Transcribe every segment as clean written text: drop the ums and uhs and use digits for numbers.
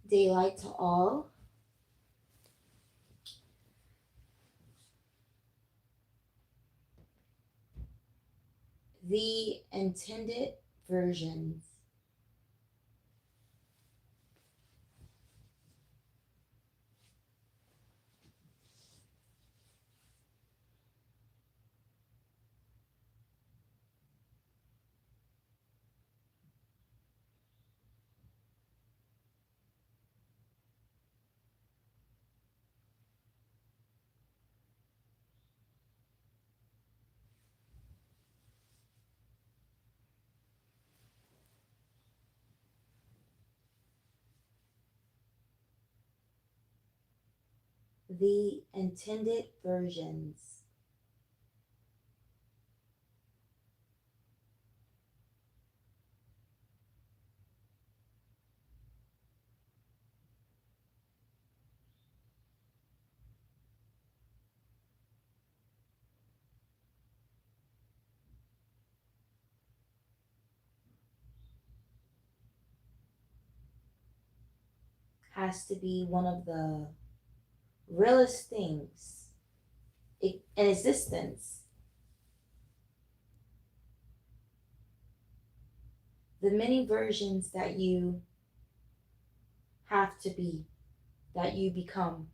Daylight to all. The intended versions. The intended versions. Has to be one of the realest things in existence. The many versions that you have to be, that you become.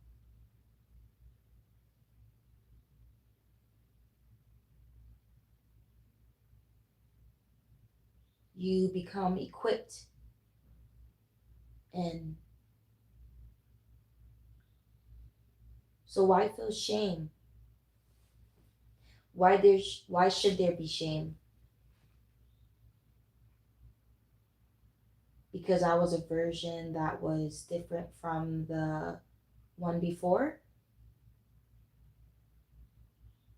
You become equipped in. So why feel shame? Why should there be shame? Because I was a version that was different from the one before?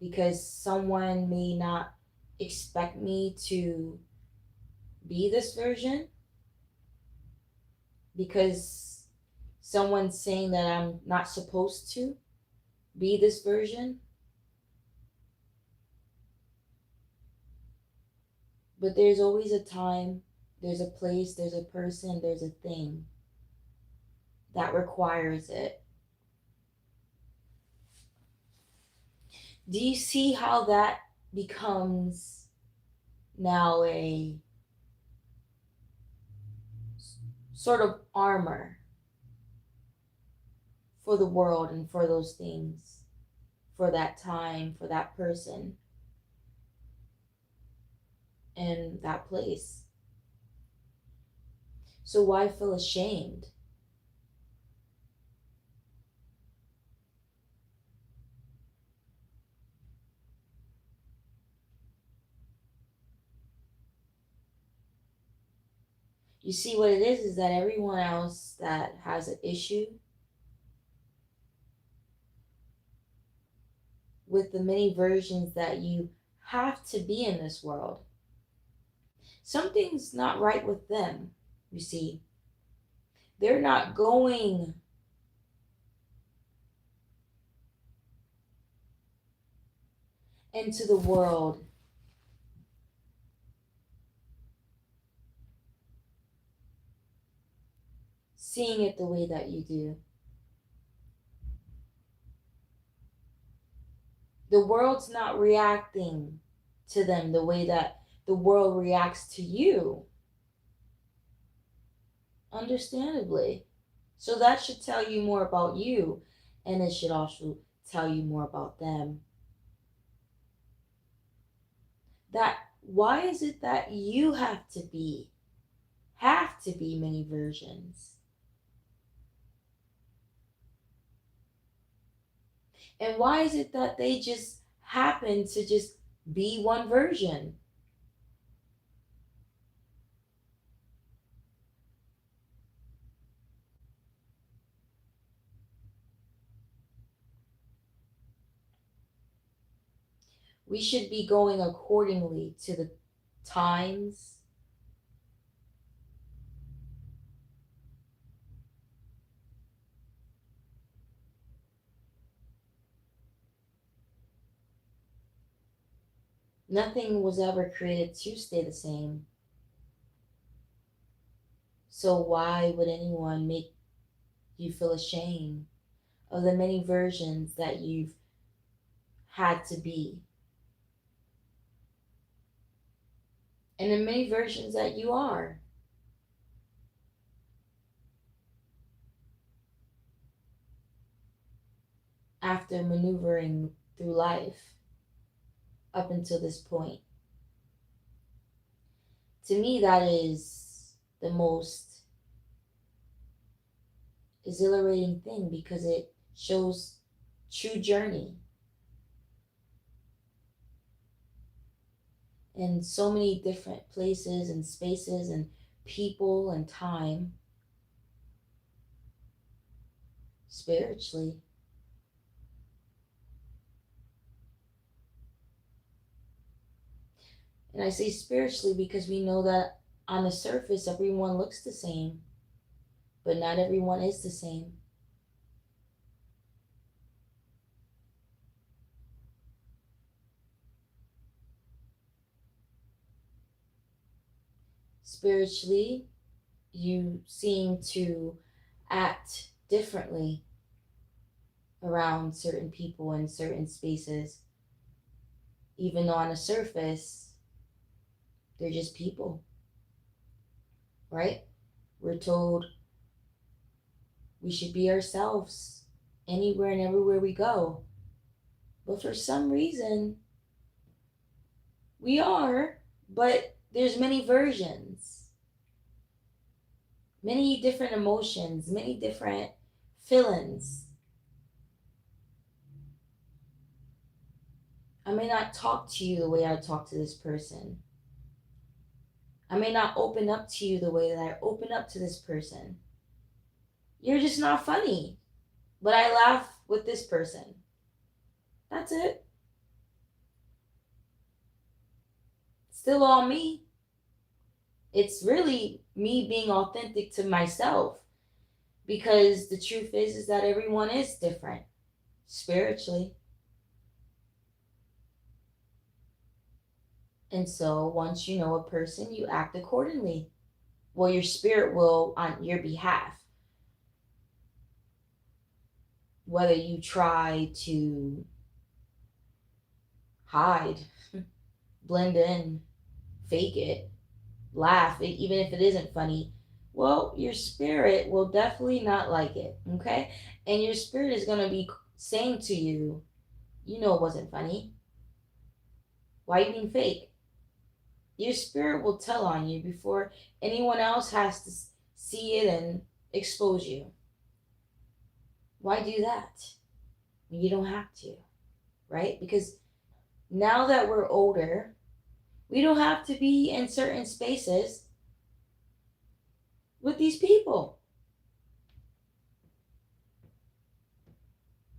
Because someone may not expect me to be this version? Because someone's saying that I'm not supposed to be this version? But there's always a time, there's a place, there's a person, there's a thing that requires it. Do you see how that becomes now a sort of armor for the world and for those things, for that time, for that person, and that place? So why feel ashamed? You see, what it is that everyone else that has an issue with the many versions that you have to be in this world, something's not right with them, you see. They're not going into the world seeing it the way that you do. The world's not reacting to them the way that the world reacts to you, understandably. So that should tell you more about you, and it should also tell you more about them. That why is it that you have to be many versions? And why is it that they just happen to just be one version? We should be going accordingly to the times. Nothing was ever created to stay the same. So why would anyone make You feel ashamed of the many versions that you've had to be, and the many versions that you are. After maneuvering through life up until this point. To me, that is the most exhilarating thing because it shows true journey in so many different places and spaces and people and time spiritually. And I say spiritually because we know that on the surface everyone looks the same, but not everyone is the same. Spiritually, you seem to act differently around certain people in certain spaces, even though on the surface, they're just people, right? We're told we should be ourselves anywhere and everywhere we go. But for some reason, we are, but there's many versions, many different emotions, many different feelings. I may not talk to you the way I talk to this person. I may not open up to you the way that I open up to this person. You're just not funny, but I laugh with this person. That's it. Still all me. It's really me being authentic to myself because the truth is that everyone is different spiritually. And so once you know a person, you act accordingly. Well, your spirit will on your behalf. Whether you try to hide, blend in, fake it, laugh, even if it isn't funny, well, your spirit will definitely not like it, okay? And your spirit is going to be saying to you, you know it wasn't funny. Why are you being fake? Your spirit will tell on you before anyone else has to see it and expose you. Why do that? You don't have to, right? Because now that we're older, we don't have to be in certain spaces with these people.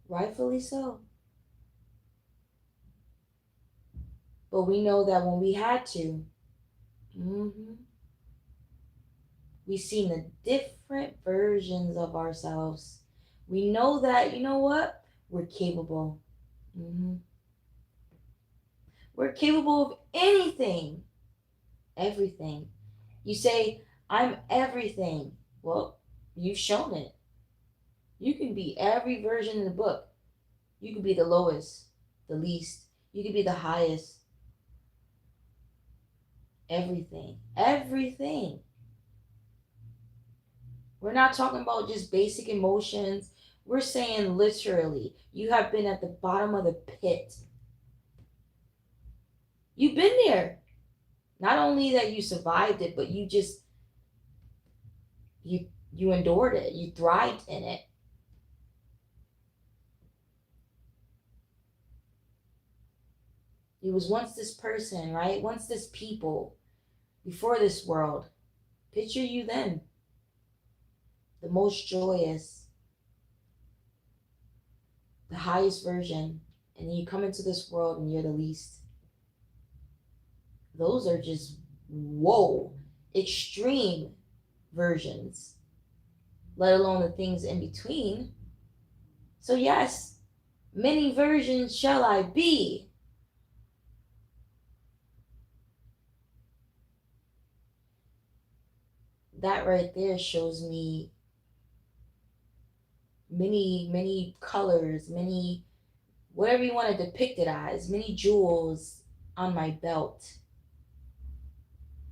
Rightfully so. But we know that when we had to, mm-hmm, we've seen the different versions of ourselves. We know that, you know what? We're capable. Mm-hmm. We're capable of anything, everything. You say, I'm everything. Well, you've shown it. You can be every version in the book. You could be the lowest, the least. You could be the highest. Everything. Everything. We're not talking about just basic emotions. We're saying literally, you have been at the bottom of the pit. You've been there. Not only that you survived it, but you endured it. You thrived in it. You was once this person, right? Once this people before this world. Picture you then. The most joyous, the highest version, and then you come into this world and you're the least. Those are just whoa, extreme versions, let alone the things in between. So, yes, many versions shall I be. That right there shows me many colors, many, whatever you want to depict it as, many jewels on my belt.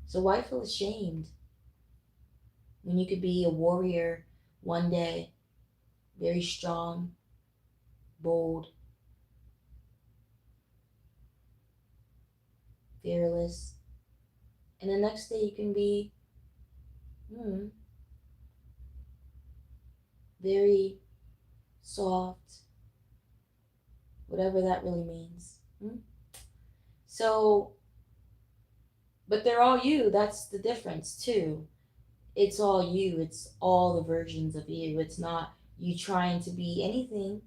So why feel ashamed when you could be a warrior one day, very strong, bold, fearless, and the next day you can be hmm, very soft, whatever that really means. So, but they're all you. That's the difference too. It's all you. It's all the versions of you. It's not you trying to be anything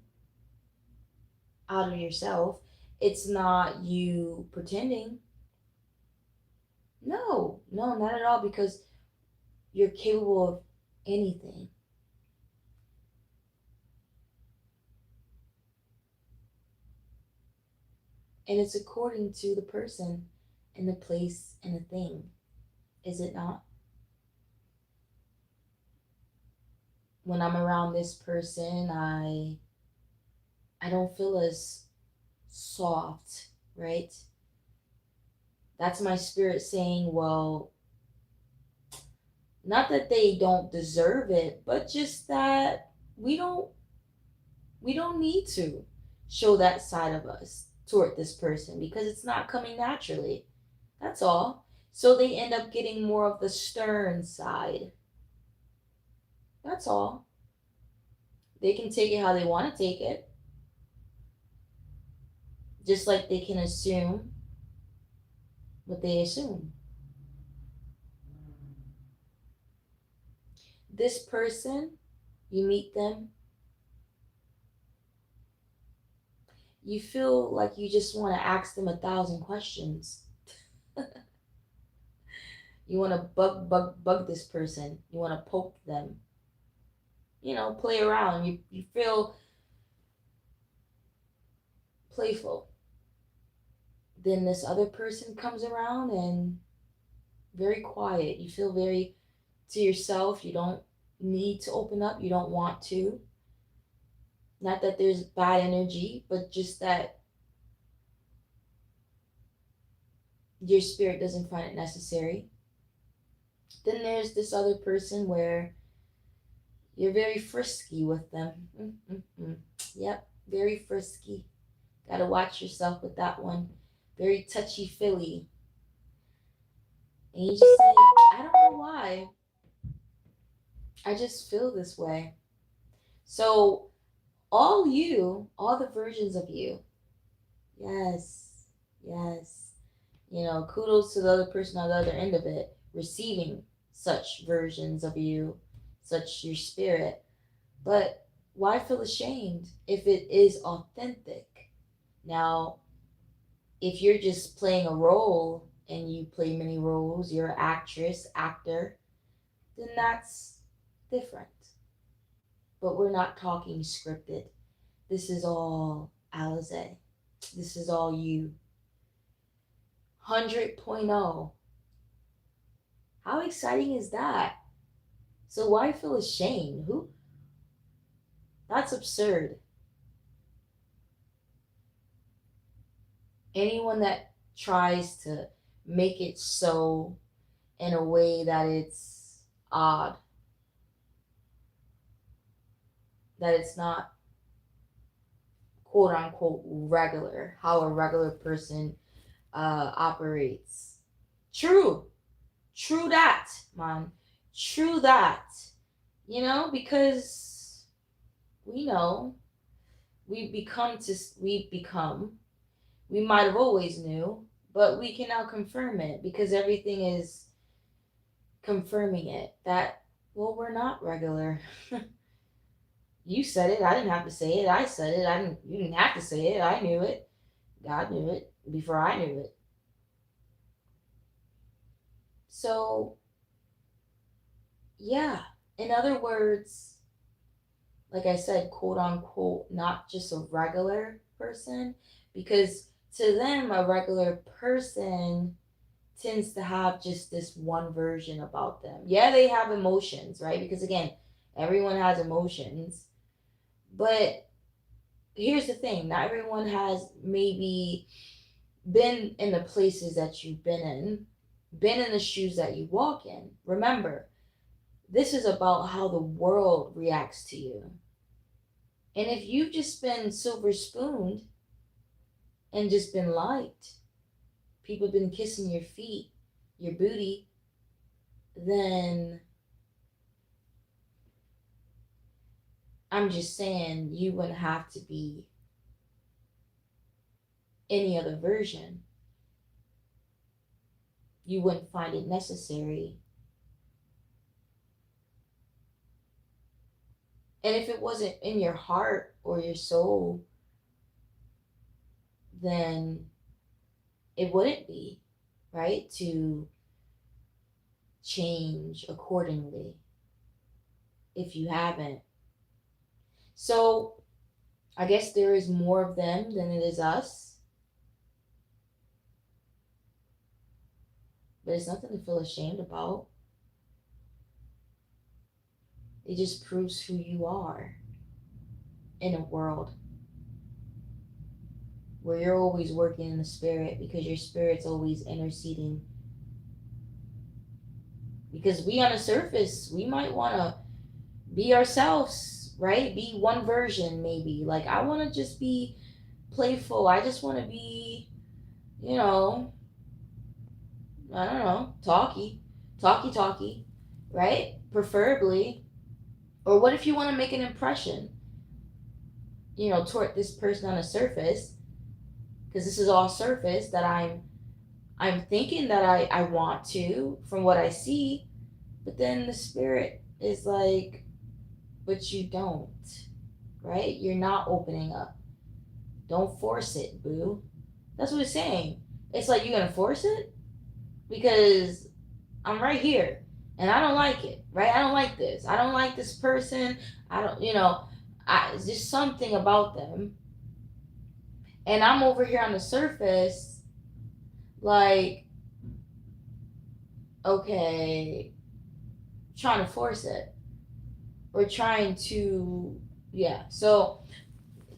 out of yourself. It's not you pretending. No, no, not at all, because you're capable of anything. And it's according to the person and the place and the thing, is it not? When I'm around this person, I don't feel as soft, right? That's my spirit saying, well, not that they don't deserve it, but just that we don't we don't need to show that side of us toward this person because it's not coming naturally. That's all. So they end up getting more of the stern side. That's all. They can take it how they want to take it, just like they can assume what they assume. This person, you meet them, you feel like you just want to ask them 1,000 questions. You want to bug this person. You want to poke them. Play around. You feel playful. Then this other person comes around and very quiet. You feel very to yourself. You don't need to open up. You don't want to. Not that there's bad energy, but just that your spirit doesn't find it necessary. Then there's this other person where you're very frisky with them. Yep, very frisky. Gotta watch yourself with that one. Very touchy feely. And you just say, I don't know why. I just feel this way. So, all you, all the versions of you, yes, yes. Kudos to the other person on the other end of it, receiving such versions of you, such your spirit. But why feel ashamed if it is authentic? Now, if you're just playing a role and you play many roles, you're an actress, actor, then that's different. But we're not talking scripted. This is all Alize. This is all you. 100.0. How exciting is that? So why feel ashamed? Who? That's absurd. Anyone that tries to make it so in a way that it's odd, that it's not quote unquote regular, how a regular person operates. True. True that, man. True that. Because we know we become, we might have always knew, but we can now confirm it because everything is confirming it that, well, we're not regular. You said it. I didn't have to say it. I said it. I didn't. You didn't have to say it. I knew it. God knew it before I knew it. So, yeah. In other words, like I said, quote unquote, not just a regular person, because to them, a regular person tends to have just this one version about them. Yeah, they have emotions, right? Because again, everyone has emotions, But here's the thing, not everyone has maybe been in the places that you've been in the shoes that you walk in. Remember, this is about how the world reacts to you. And if you've just been silver spooned and just been liked, people have been kissing your feet, your booty, then I'm just saying you wouldn't have to be any other version. You wouldn't find it necessary. And if it wasn't in your heart or your soul, then it wouldn't be, right? To change accordingly if you haven't. So I guess there is more of them than it is us, but it's nothing to feel ashamed about. It just proves who you are in a world where you're always working in the spirit, because your spirit's always interceding. Because we on the surface, we might want to be ourselves, right? Be one version, maybe. Like, I want to just be playful. I just want to be, you know, I don't know, talky, right? Preferably. Or what if you want to make an impression, toward this person on the surface? Because this is all surface that I'm thinking that I want to from what I see, but then the spirit is like, but you don't, right? You're not opening up. Don't force it, boo. That's what it's saying. It's like, you're gonna force it because I'm right here and I don't like it, right? I don't like this. I don't like this person. I don't, it's just something about them. And I'm over here on the surface, like, okay, trying to force it or trying to, yeah. So,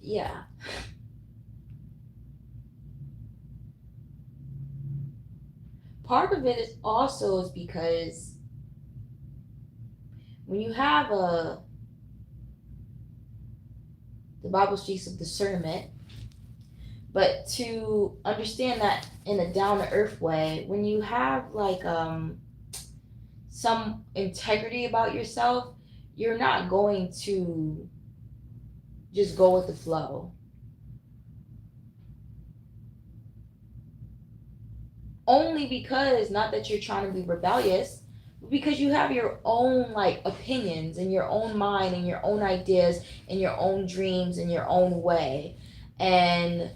yeah. Part of it is also is because when you have the Bible speaks of discernment, but to understand that in a down to earth way, when you have like some integrity about yourself, you're not going to just go with the flow. Only because, not that you're trying to be rebellious, but because you have your own like opinions and your own mind and your own ideas and your own dreams and your own way. And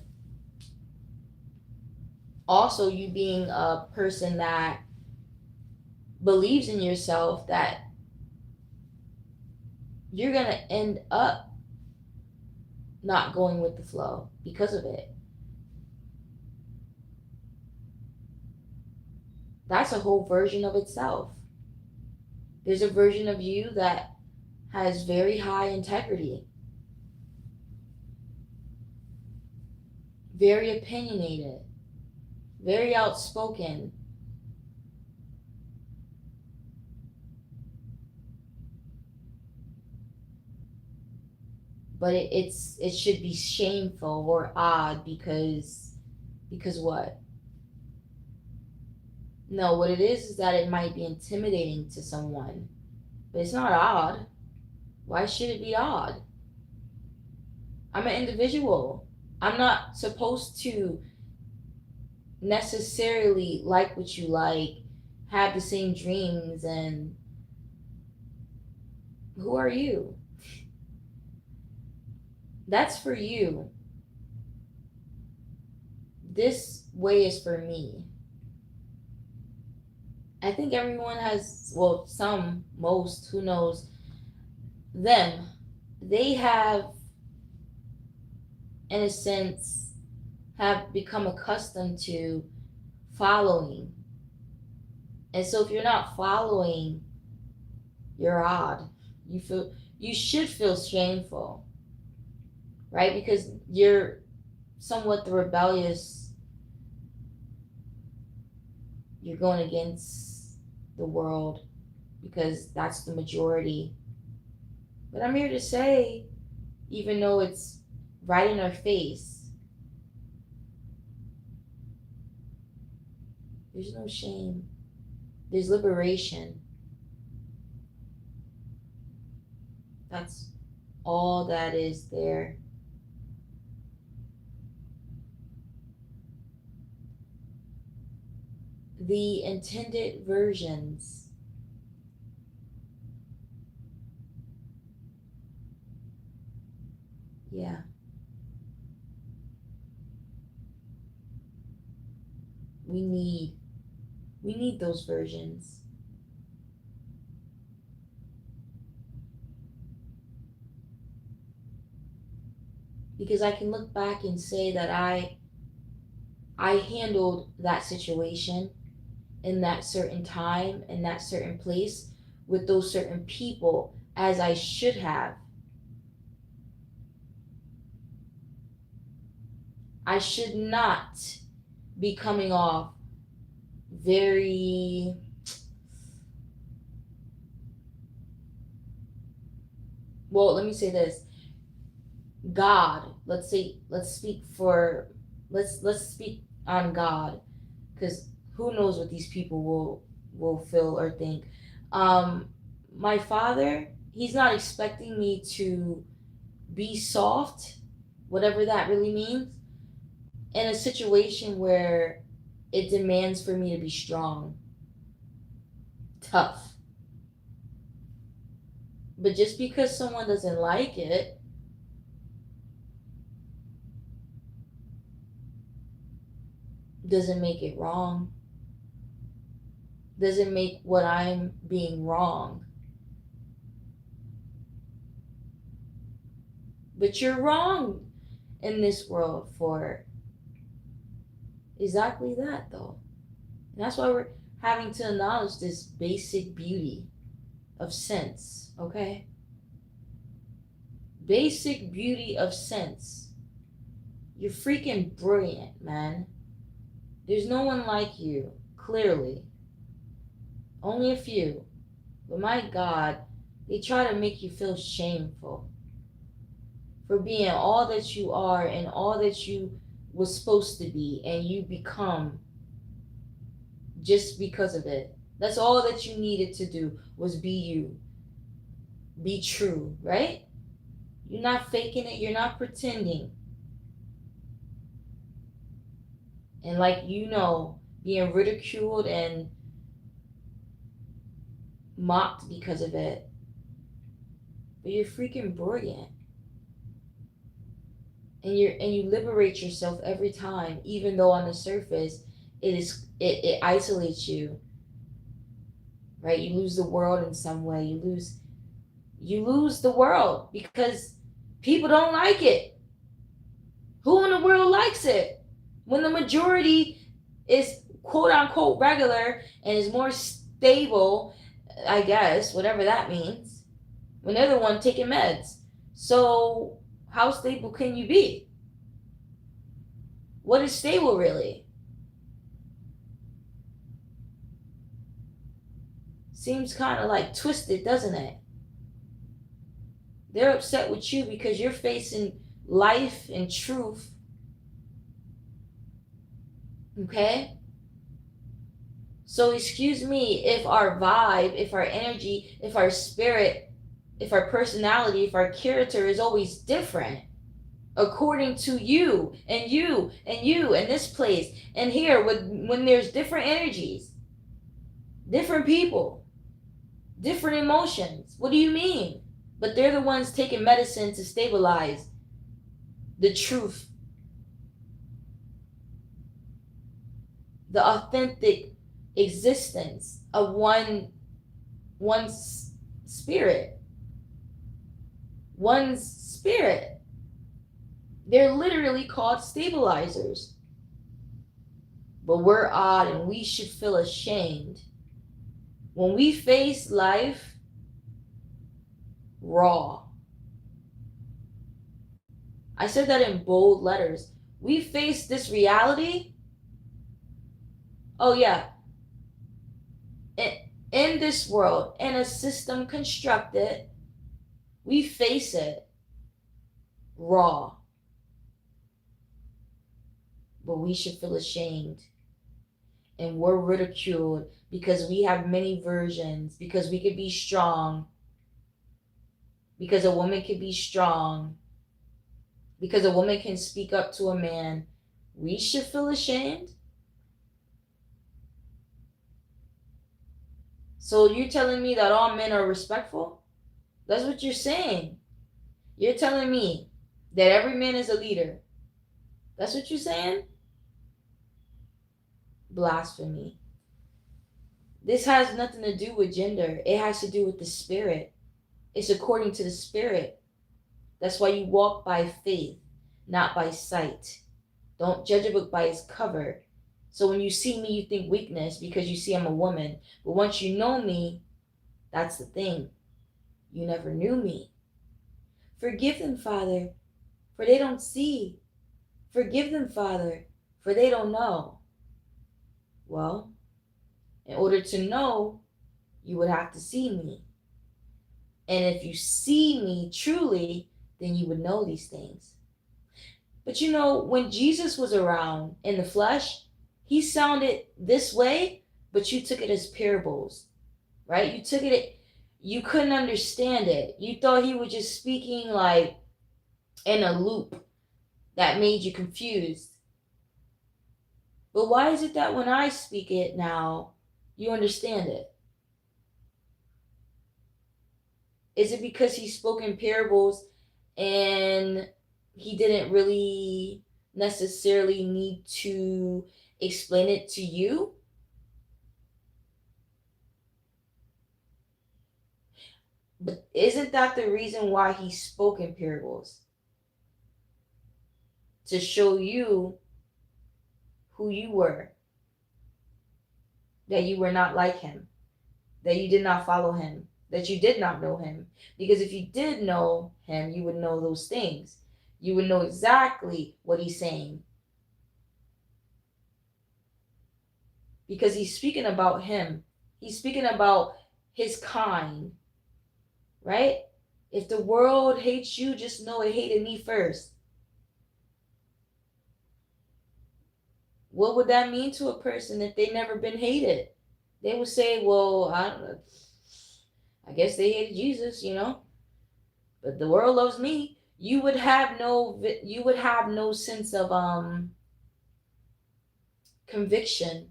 also you being a person that believes in yourself, that you're going to end up not going with the flow because of it. That's a whole version of itself. There's a version of you that has very high integrity, very opinionated, very outspoken. But it should be shameful or odd because what? No, what it is that it might be intimidating to someone, but it's not odd. Why should it be odd? I'm an individual. I'm not supposed to necessarily like what you like, have the same dreams, and who are you? That's for you. This way is for me. I think everyone has, well, some, most, who knows, them. They have, in a sense, have become accustomed to following. And so if you're not following, you're odd. You should feel shameful. right? Because you're somewhat the rebellious, you're going against the world because that's the majority. But I'm here to say, even though it's right in our face, there's no shame, there's liberation. That's all that is there. The intended versions. Yeah. We need we need those versions. Because I can look back and say that I handled that situation in that certain time, in that certain place, with those certain people as I should have. I should not be coming off very, well, let me say this. God, let's speak for, let's speak on God, because who knows what these people will feel or think. Um, my father, he's not expecting me to be soft, whatever that really means, in a situation where it demands for me to be strong, tough. But just because someone doesn't like it doesn't make it wrong, doesn't make what I'm being wrong. But you're wrong in this world for exactly that, though. And that's why we're having to acknowledge this basic beauty of sense, okay? Basic beauty of sense. You're freaking brilliant, man. There's no one like you, clearly. Only a few. But my God, they try to make you feel shameful for being all that you are and all that you was supposed to be and you become just because of it. That's all that you needed to do was be you. Be true, right? You're not faking it, you're not pretending. And like being ridiculed and mocked because of it. But you're freaking brilliant. And you liberate yourself every time, even though on the surface it isolates you. Right? You lose the world in some way. You lose the world because people don't like it. Who in the world likes it? When the majority is quote unquote regular and is more stable, I guess, whatever that means, when they're the one taking meds. So how stable can you be? What is stable really? Seems kind of like twisted, doesn't it? They're upset with you because you're facing life and truth. Okay? So, excuse me if our vibe, if our energy, if our spirit, if our personality, if our character is always different according to you and you and you and this place and here when there's different energies, different people, different emotions. What do you mean? But they're the ones taking medicine to stabilize the truth, the authentic existence of one's spirit. One's spirit. They're literally called stabilizers. But we're odd and we should feel ashamed when we face life raw. I said that in bold letters. We face this reality. Oh, yeah. In this world, in a system constructed, we face it raw. But we should feel ashamed. And we're ridiculed because we have many versions, because we could be strong, because a woman could be strong, because a woman can speak up to a man. We should feel ashamed. So you're telling me that all men are respectful? That's what you're saying. You're telling me that every man is a leader. That's what you're saying? Blasphemy. This has nothing to do with gender. It has to do with the spirit. It's according to the spirit. That's why you walk by faith, not by sight. Don't judge a book by its cover. So when you see me, you think weakness because you see I'm a woman. But once you know me, that's the thing. You never knew me. Forgive them, Father, for they don't see. Forgive them, Father, for they don't know. Well, in order to know, you would have to see me. And if you see me truly, then you would know these things. But you know, when Jesus was around in the flesh, he sounded this way, but you took it as parables, right? You couldn't understand it. You thought he was just speaking like in a loop that made you confused. But why is it that when I speak it now, you understand it? Is it because he spoke in parables and he didn't really necessarily need to explain it to you? But isn't that the reason why he spoke in parables? To show you who you were, that you were not like him, that you did not follow him, that you did not know him. Because if you did know him, you would know those things. You would know exactly what he's saying. Because he's speaking about him. He's speaking about his kind, right? If the world hates you, just know it hated me first. What would that mean to a person if they never been hated? They would say, well, I guess they hated Jesus, but the world loves me. You would have no sense of conviction,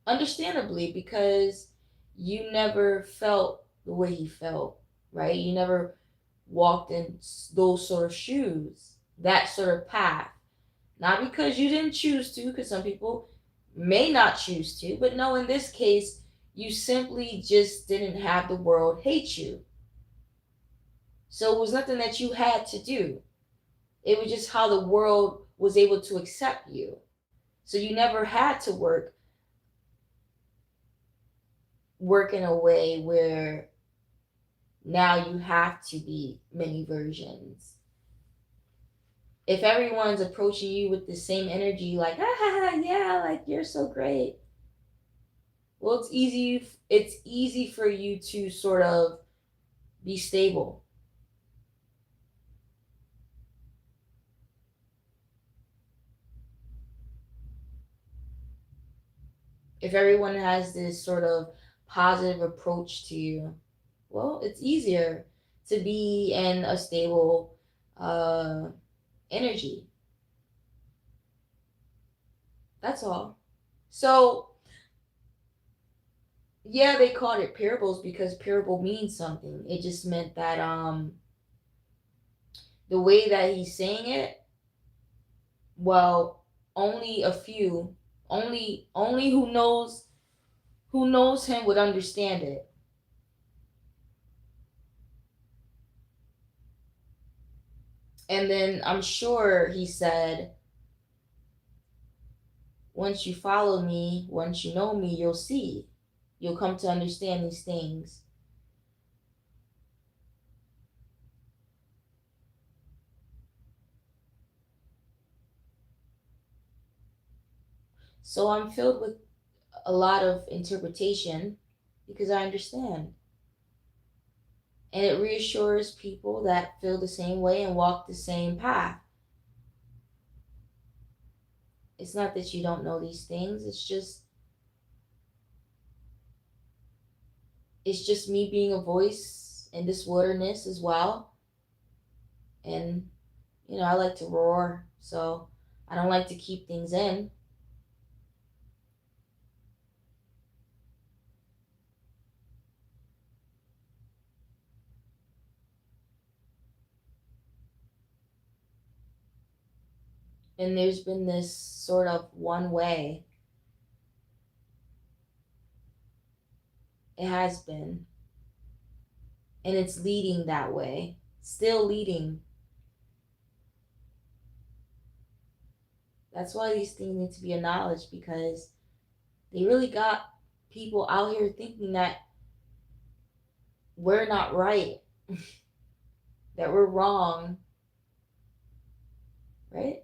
understandably, because you never felt the way he felt, right? You never walked in those sort of shoes, that sort of path. Not because you didn't choose to, because some people may not choose to, but no, in this case, you simply just didn't have the world hate you. So it was nothing that you had to do. It was just how the world was able to accept you. So you never had to work in a way where now you have to be many versions. If everyone's approaching you with the same energy, like, yeah, like you're so great. Well, it's easy for you to sort of be stable. If everyone has this sort of positive approach to you, well, it's easier to be in a stable energy. That's all. So, yeah, they called it parables because parable means something. It just meant that the way that he's saying it, well, only a few, only who knows him would understand it. And then I'm sure he said, once you follow me, once you know me, you'll see. You'll come to understand these things. So I'm filled with a lot of interpretation because I understand. And it reassures people that feel the same way and walk the same path. It's not that you don't know these things, it's just me being a voice in this wilderness as well. And I like to roar, so I don't like to keep things in. And there's been this sort of one way. It has been. And it's leading that way. Still leading. That's why these things need to be acknowledged, because they really got people out here thinking that we're not right, that we're wrong, right?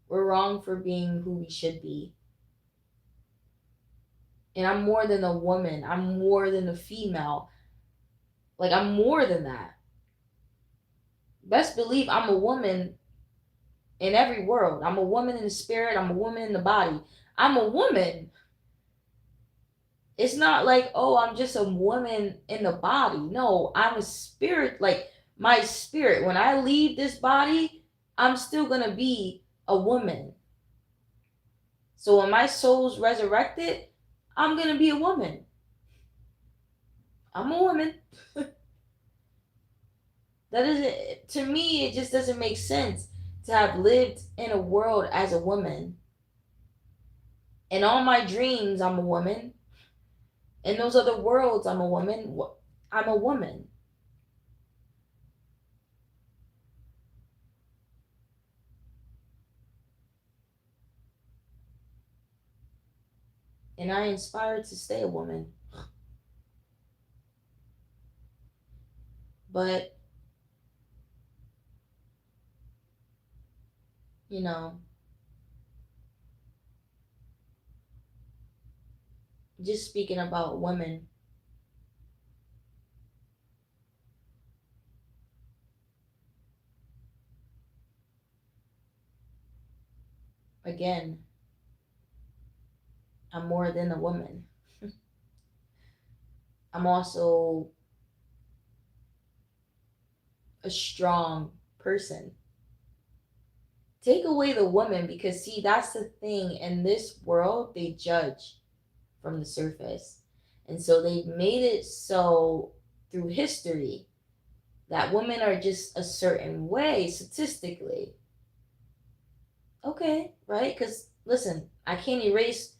We're wrong for being who we should be. And I'm more than a woman. I'm more than a female. Like, I'm more than that. Best believe I'm a woman in every world. I'm a woman in the spirit. I'm a woman in the body. I'm a woman. It's not like, oh, I'm just a woman in the body. No, I'm a spirit. Like, my spirit, when I leave this body, I'm still going to be a woman. So when my soul's resurrected, I'm going to be a woman. I'm a woman. That isn't, to me, it just doesn't make sense to have lived in a world as a woman. In all my dreams, I'm a woman. In those other worlds, I'm a woman. I'm a woman. And I inspired to stay a woman. But, you know, just speaking about women, again, I'm more than a woman. I'm also a strong person. Take away the woman, because, see, that's the thing. In this world, they judge from the surface. And so they've made it so through history that women are just a certain way statistically. Okay, right? Because listen, I can't erase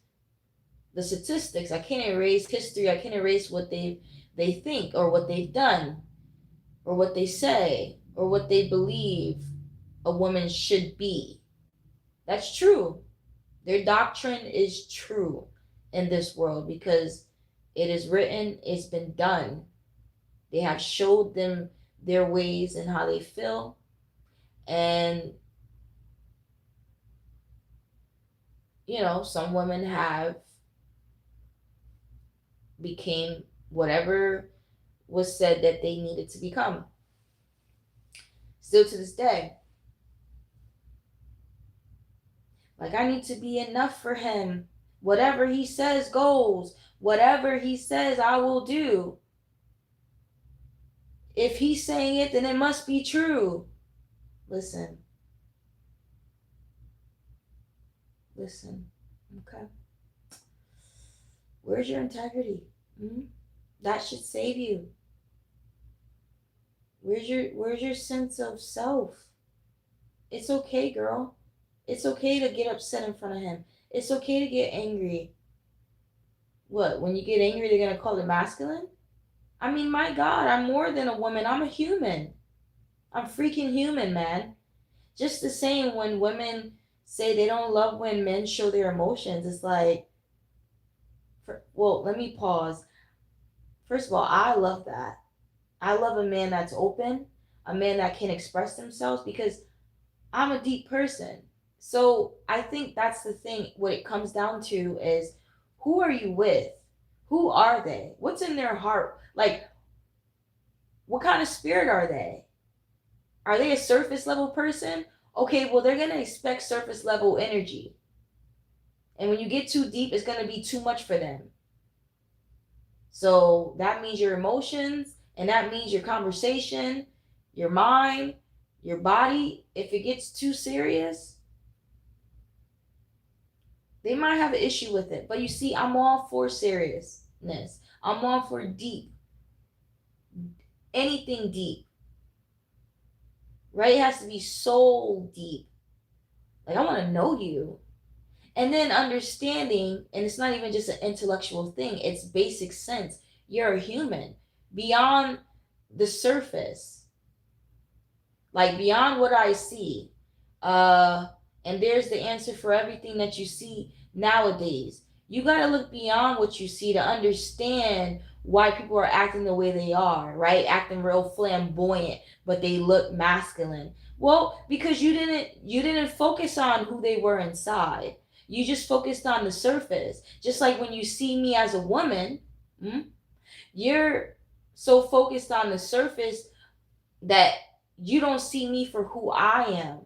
the statistics. I can't erase history. I can't erase what they think, or what they've done, or what they say, or what they believe a woman should be. That's true. Their doctrine is true in this world, because it is written, it's been done. They have showed them their ways and how they feel. And, some women have became whatever was said that they needed to become. Still to this day. Like, I need to be enough for him. Whatever he says goes. Whatever he says, I will do. If he's saying it, then it must be true. Listen. Listen. Okay. Where's your integrity? Hmm? That should save you. Where's your sense of self? It's okay, girl. It's okay to get upset in front of him. It's okay to get angry. What? When you get angry, they're gonna call it masculine? I mean, my God, I'm more than a woman. I'm a human. I'm freaking human, man. Just the same when women say they don't love when men show their emotions. It's like, well, let me pause. First of all, I love that. I love a man that's open, a man that can express themselves, because I'm a deep person. So I think that's the thing. What it comes down to is, who are you with? Who are they? What's in their heart? Like, what kind of spirit are they? Are they a surface level person? Okay, well, they're going to expect surface level energy. And when you get too deep, it's going to be too much for them. So that means your emotions, and that means your conversation, your mind, your body. If it gets too serious, they might have an issue with it. But you see, I'm all for seriousness. I'm all for deep. Anything deep. Right? It has to be soul deep. Like, I want to know you. And then understanding, and it's not even just an intellectual thing, it's basic sense. You're a human. Beyond the surface. Like, beyond what I see. And there's the answer for everything that you see nowadays. You got to look beyond what you see to understand why people are acting the way they are, right? Acting real flamboyant, but they look masculine. Well, because you didn't focus on who they were inside. You just focused on the surface. Just like when you see me as a woman, you're so focused on the surface that you don't see me for who I am.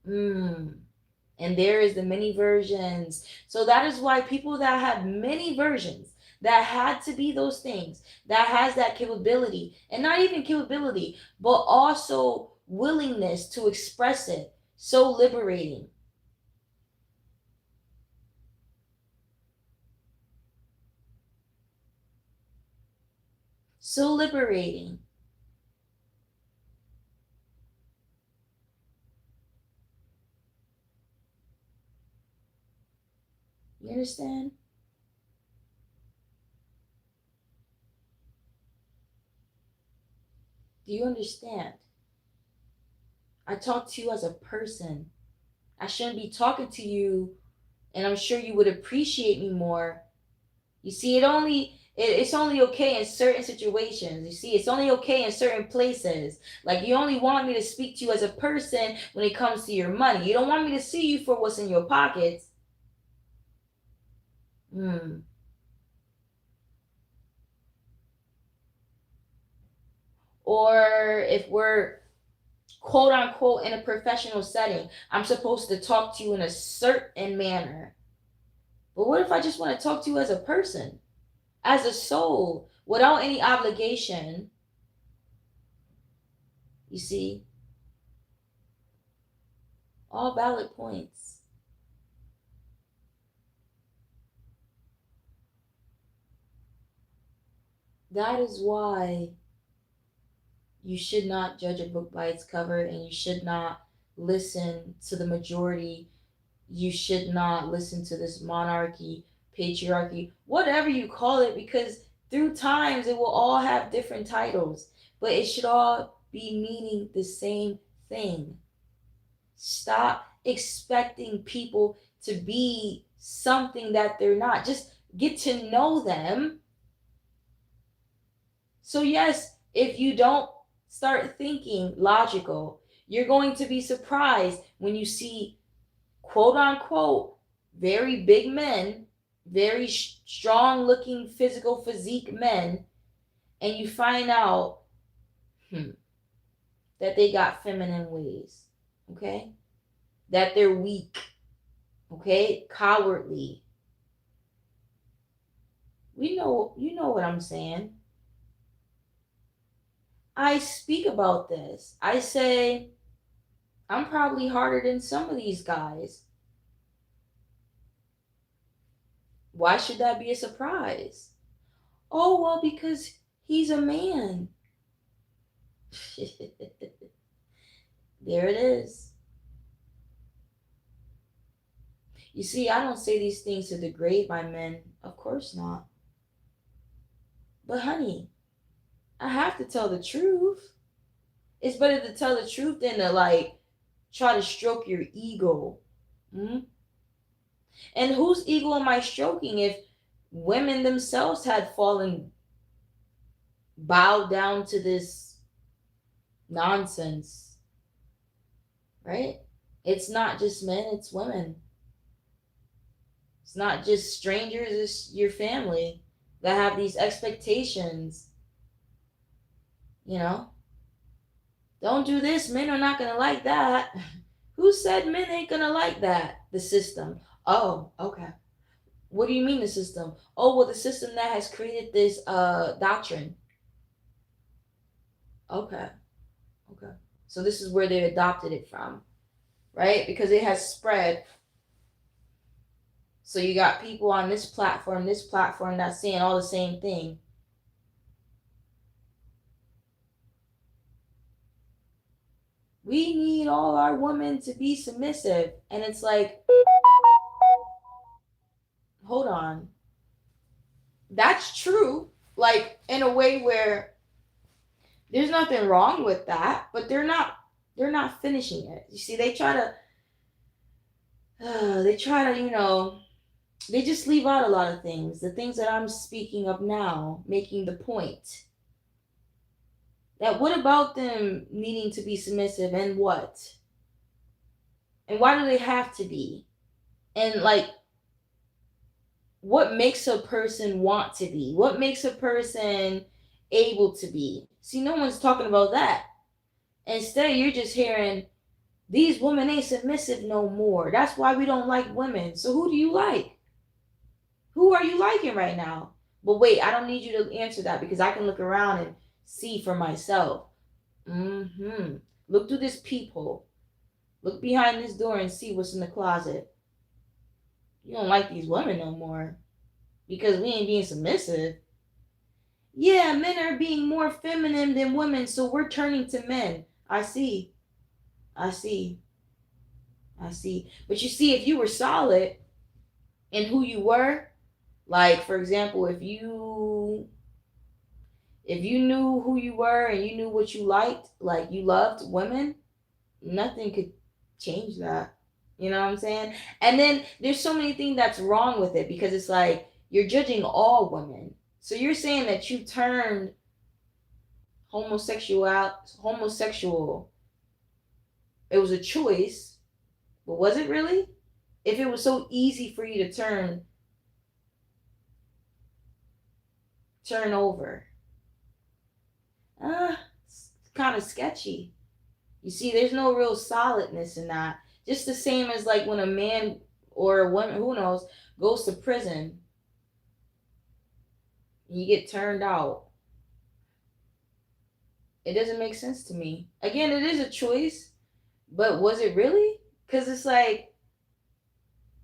And there is the many versions. So that is why people that have many versions, that had to be those things, that has that capability, and not even capability, but also willingness to express it, so liberating. So liberating. You understand? Do you understand? I talk to you as a person. I shouldn't be talking to you, and I'm sure you would appreciate me more. You see, it's only okay in certain situations. You see, it's only okay in certain places. Like, you only want me to speak to you as a person when it comes to your money. You don't want me to see you for what's in your pockets. Or if we're quote unquote in a professional setting, I'm supposed to talk to you in a certain manner. But what if I just want to talk to you as a person, as a soul, without any obligation? You see, all valid points. That is why you should not judge a book by its cover, and you should not listen to the majority. You should not listen to this monarchy, patriarchy, whatever you call it, because through times it will all have different titles, but it should all be meaning the same thing. Stop expecting people to be something that they're not. Just get to know them. So, yes, if you don't start thinking logical, you're going to be surprised when you see quote unquote very big men, very strong looking physical physique men, and you find out that they got feminine ways, okay? That they're weak, okay? Cowardly. You know what I'm saying. I speak about this. I say, I'm probably harder than some of these guys. Why should that be a surprise? Oh, well, because he's a man. There it is. You see, I don't say these things to degrade my men. Of course not. But, honey, I have to tell the truth. It's better to tell the truth than to, like, try to stroke your ego. Hmm? And whose ego am I stroking if women themselves had fallen, bowed down to this nonsense? Right? It's not just men, it's women. It's not just strangers, it's your family that have these expectations, you know? Don't do this, men are not gonna like that. Who said men ain't gonna like that? The system. Oh, okay. What do you mean the system? Oh, well, the system that has created this doctrine. Okay, okay. So this is where they adopted it from, right? Because it has spread. So you got people on this platform that's saying all the same thing. We need all our women to be submissive. And it's like, hold on. That's true. Like in a way where there's nothing wrong with that, but they're not finishing it. You see, they try to, they just leave out a lot of things. The things that I'm speaking of now, making the point. That what about them needing to be submissive and what? And why do they have to be? And like, what makes a person want to be? What makes a person able to be? See, no one's talking about that. Instead, you're just hearing these women ain't submissive no more. That's why we don't like women. So who do you like? Who are you liking right now? But wait, I don't need you to answer that because I can look around and see for myself. Look through this peephole. Look behind this door and see what's in the closet. You don't like these women no more because we ain't being submissive. Yeah, men are being more feminine than women, so we're turning to men. I see. I see. I see. But you see, if you were solid in who you were, like for example, if you knew who you were and you knew what you liked, like you loved women, nothing could change that. You know what I'm saying? And then there's so many things that's wrong with it because it's like you're judging all women. So you're saying that you turned homosexual. It was a choice, but was it really? If it was so easy for you to turn over. It's kind of sketchy. You see, there's no real solidness in that. Just the same as like when a man or a woman, who knows, goes to prison, you get turned out. It doesn't make sense to me. Again, it is a choice, but was it really? Because it's like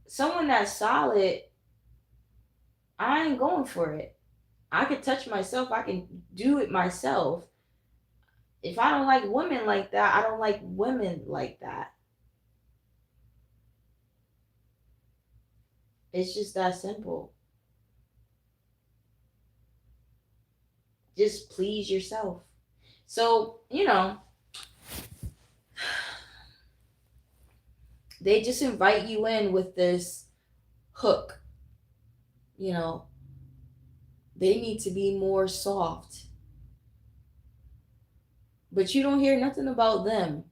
someone that's solid, I ain't going for it. I can touch myself, I can do it myself. If I don't like women like that, I don't like women like that. It's just that simple. Just please yourself. So, they just invite you in with this hook. You know, they need to be more soft. But you don't hear nothing about them.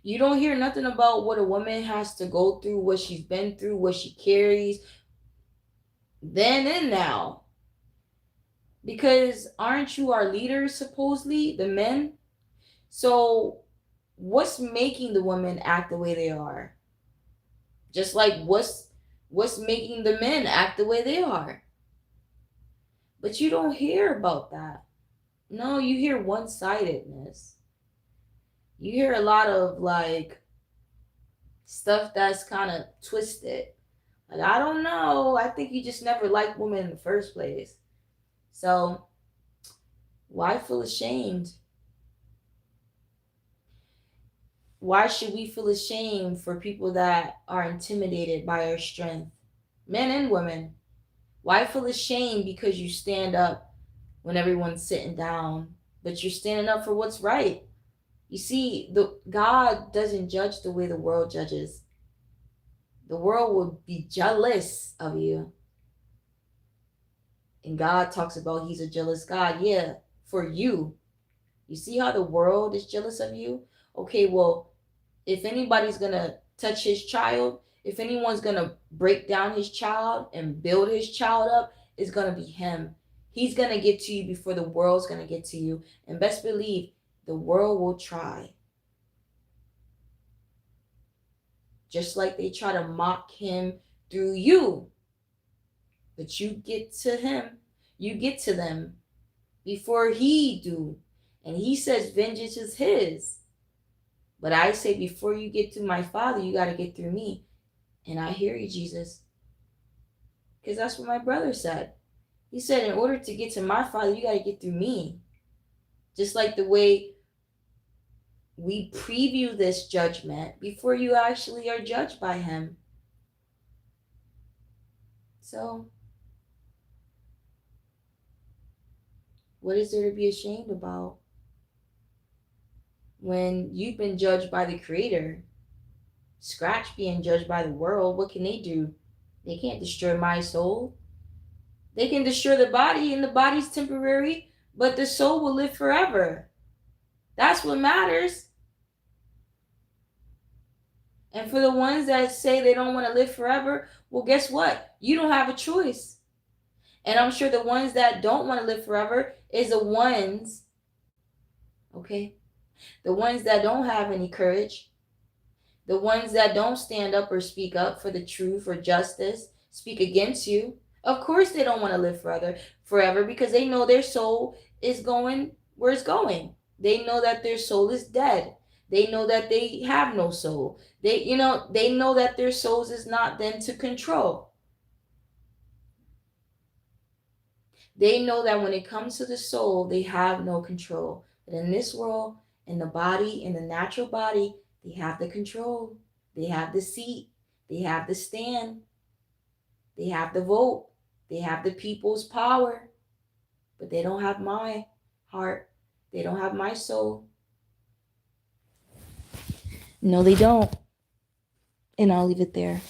You don't hear nothing about what a woman has to go through, what she's been through, what she carries then and now. Because aren't you our leaders, supposedly, the men? So, what's making the women act the way they are? Just like what's making the men act the way they are? But you don't hear about that. No, you hear one-sidedness. You hear a lot of like stuff that's kind of twisted. Like, I don't know. I think you just never liked women in the first place. So, why feel ashamed? Why should we feel ashamed for people that are intimidated by our strength? Men and women. Why feel ashamed because you stand up when everyone's sitting down, but you're standing up for what's right? You see, the God doesn't judge the way the world judges. The world will be jealous of you. And God talks about he's a jealous God. Yeah, for you. You see how the world is jealous of you? Okay, well, if anybody's going to touch his child, if anyone's going to break down his child and build his child up, it's going to be him. He's going to get to you before the world's going to get to you. And best believe, the world will try. Just like they try to mock him through you. But you get to him. You get to them before he do. And he says vengeance is his. But I say before you get to my Father, you got to get through me. And I hear you, Jesus. Because that's what my brother said. He said in order to get to my Father, you got to get through me. Just like the way we preview this judgment before you actually are judged by him. So, what is there to be ashamed about? When you've been judged by the Creator, scratch being judged by the world, what can they do? They can't destroy my soul. They can destroy the body, and the body's temporary, but the soul will live forever. That's what matters. And for the ones that say they don't want to live forever, well, guess what? You don't have a choice. And I'm sure the ones that don't want to live forever is the ones, okay? The ones that don't have any courage. The ones that don't stand up or speak up for the truth or justice, speak against you. Of course they don't want to live forever because they know their soul is going where it's going. They know that their soul is dead. They know that they have no soul. They know that their souls is not them to control. They know that when it comes to the soul, they have no control. But in this world, in the body, in the natural body, they have the control. They have the seat. They have the stand. They have the vote. They have the people's power. But they don't have my heart. They don't have my soul. No, they don't. And I'll leave it there.